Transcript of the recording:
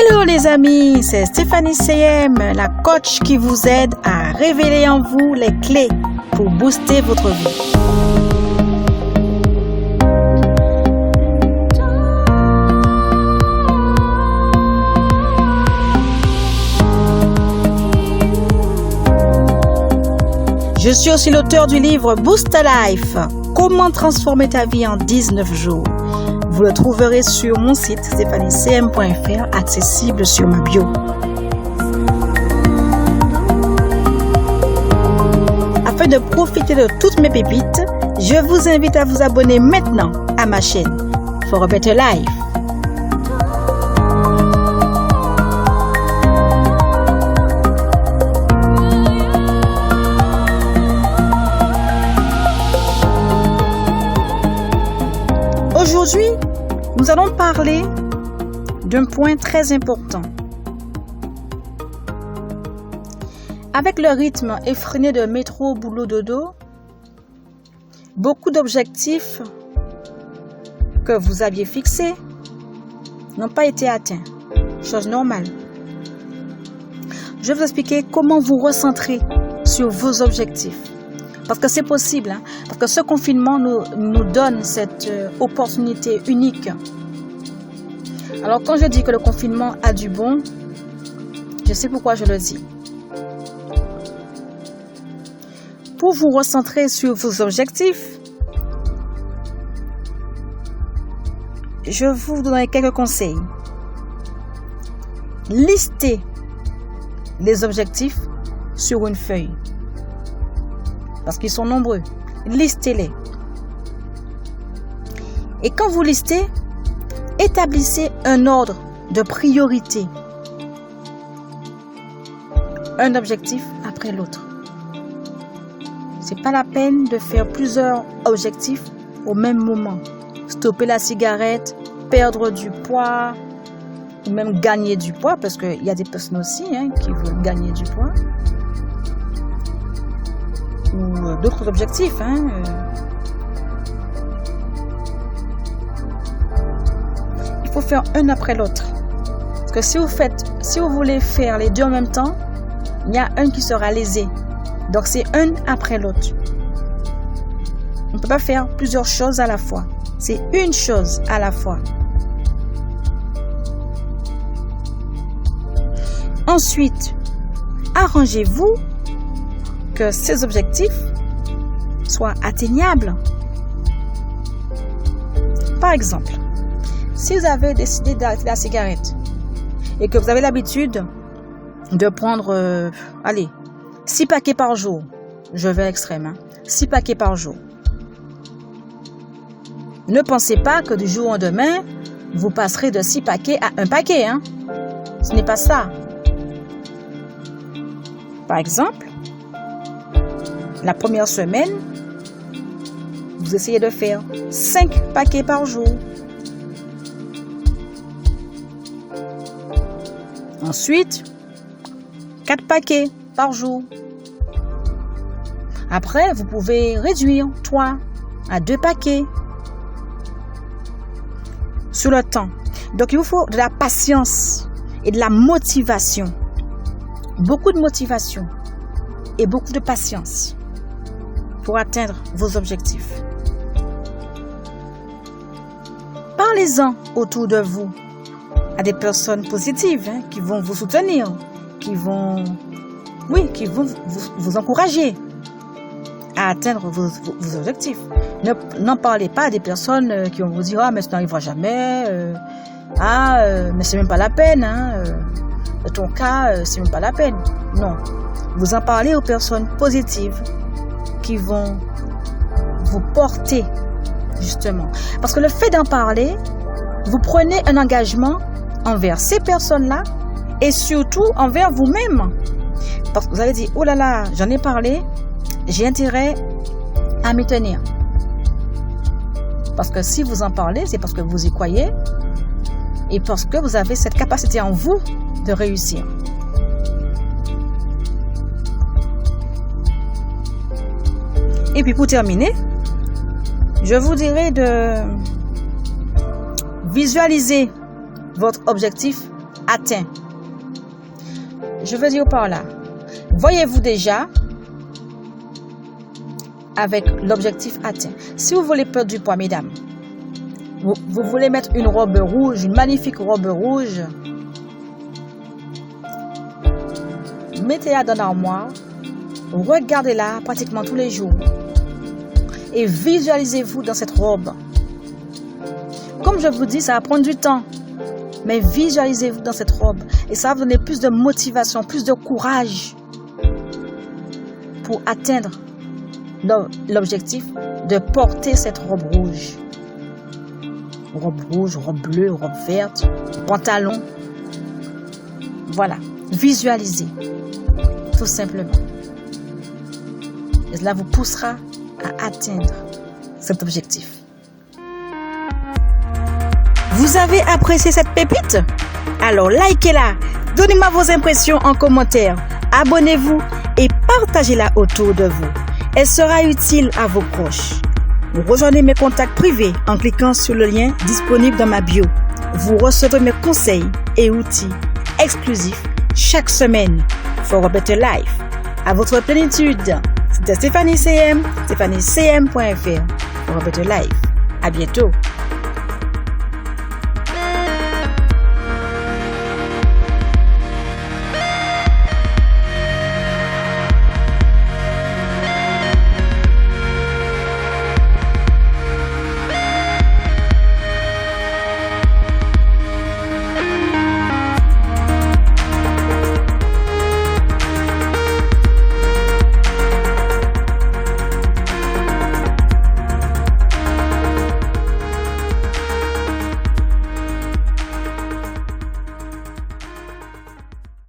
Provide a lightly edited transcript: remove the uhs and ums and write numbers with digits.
Hello les amis, c'est Stéphanie CM, la coach qui vous aide à révéler en vous les clés pour booster votre vie. Je suis aussi l'auteur du livre Boost Life, comment transformer ta vie en 19 jours. Vous le trouverez sur mon site stéphanicm.fr, accessible sur ma bio. Afin de profiter de toutes mes pépites, je vous invite à vous abonner maintenant à ma chaîne For a Better Life. Aujourd'hui, nous allons parler d'un point très important. Avec le rythme effréné de métro, boulot, dodo, beaucoup d'objectifs que vous aviez fixés n'ont pas été atteints. Chose normale. Je vais vous expliquer comment vous recentrer sur vos objectifs. Parce que c'est possible, hein? Parce que ce confinement nous donne cette opportunité unique. Alors quand je dis que le confinement a du bon, je sais pourquoi je le dis. Pour vous recentrer sur vos objectifs, je vous donnerai quelques conseils. Listez les objectifs sur une feuille. Parce qu'ils sont nombreux. Listez-les. Et quand vous listez, établissez un ordre de priorité. Un objectif après l'autre. C'est pas la peine de faire plusieurs objectifs au même moment. Stopper la cigarette, perdre du poids, ou même gagner du poids, parce qu'il y a des personnes aussi qui veulent gagner du poids. Ou d'autres objectifs. Il faut faire un après l'autre. Parce que si vous voulez faire les deux en même temps, il y a un qui sera lésé. Donc c'est un après l'autre. On ne peut pas faire plusieurs choses à la fois. C'est une chose à la fois. Ensuite, arrangez-vous que ces objectifs soient atteignables. Par exemple, si vous avez décidé d'arrêter la cigarette et que vous avez l'habitude de prendre 6 paquets par jour, je vais à l'extrême, 6 paquets par jour. Ne pensez pas que du jour au lendemain, vous passerez de 6 paquets à 1 paquet. Ce n'est pas ça. Par exemple, la première semaine, vous essayez de faire 5 paquets par jour. Ensuite, 4 paquets par jour. Après, vous pouvez réduire 3 à 2 paquets sur le temps. Donc, il vous faut de la patience et de la motivation. Beaucoup de motivation et beaucoup de patience pour atteindre vos objectifs. Parlez-en autour de vous à des personnes positives qui vont vous soutenir, qui vont vous encourager à atteindre vos objectifs. N'en parlez pas à des personnes qui vont vous dire « Ah, mais ça n'arrivera jamais. Mais c'est même pas la peine. Ton cas, c'est même pas la peine. » Non. Vous en parlez aux personnes positives qui vont vous porter, justement. Parce que le fait d'en parler, vous prenez un engagement envers ces personnes-là et surtout envers vous-même. Parce que vous allez dire, oh là là, j'en ai parlé, j'ai intérêt à m'y tenir. Parce que si vous en parlez, c'est parce que vous y croyez et parce que vous avez cette capacité en vous de réussir. Et puis pour terminer, je vous dirais de visualiser votre objectif atteint. Je veux dire par là, voyez-vous déjà avec l'objectif atteint. Si vous voulez perdre du poids, mesdames, vous voulez mettre une robe rouge, une magnifique robe rouge, mettez-la dans l'armoire, regardez-la pratiquement tous les jours et visualisez-vous dans cette robe. Comme je vous dis, ça va prendre du temps, mais visualisez-vous dans cette robe et ça va vous donner plus de motivation, plus de courage pour atteindre l'objectif de porter cette robe rouge. Robe rouge, robe bleue, robe verte, pantalon. Voilà, visualisez, tout simplement. Et cela vous poussera à atteindre cet objectif. Vous avez apprécié cette pépite? Alors likez-la, donnez-moi vos impressions en commentaire, abonnez-vous et partagez-la autour de vous. Elle sera utile à vos proches. Rejoignez mes contacts privés en cliquant sur le lien disponible dans ma bio. Vous recevrez mes conseils et outils exclusifs chaque semaine for a better life. À votre plénitude. C'était Stéphanie CM, stéphanicm.fr for a better life. À bientôt.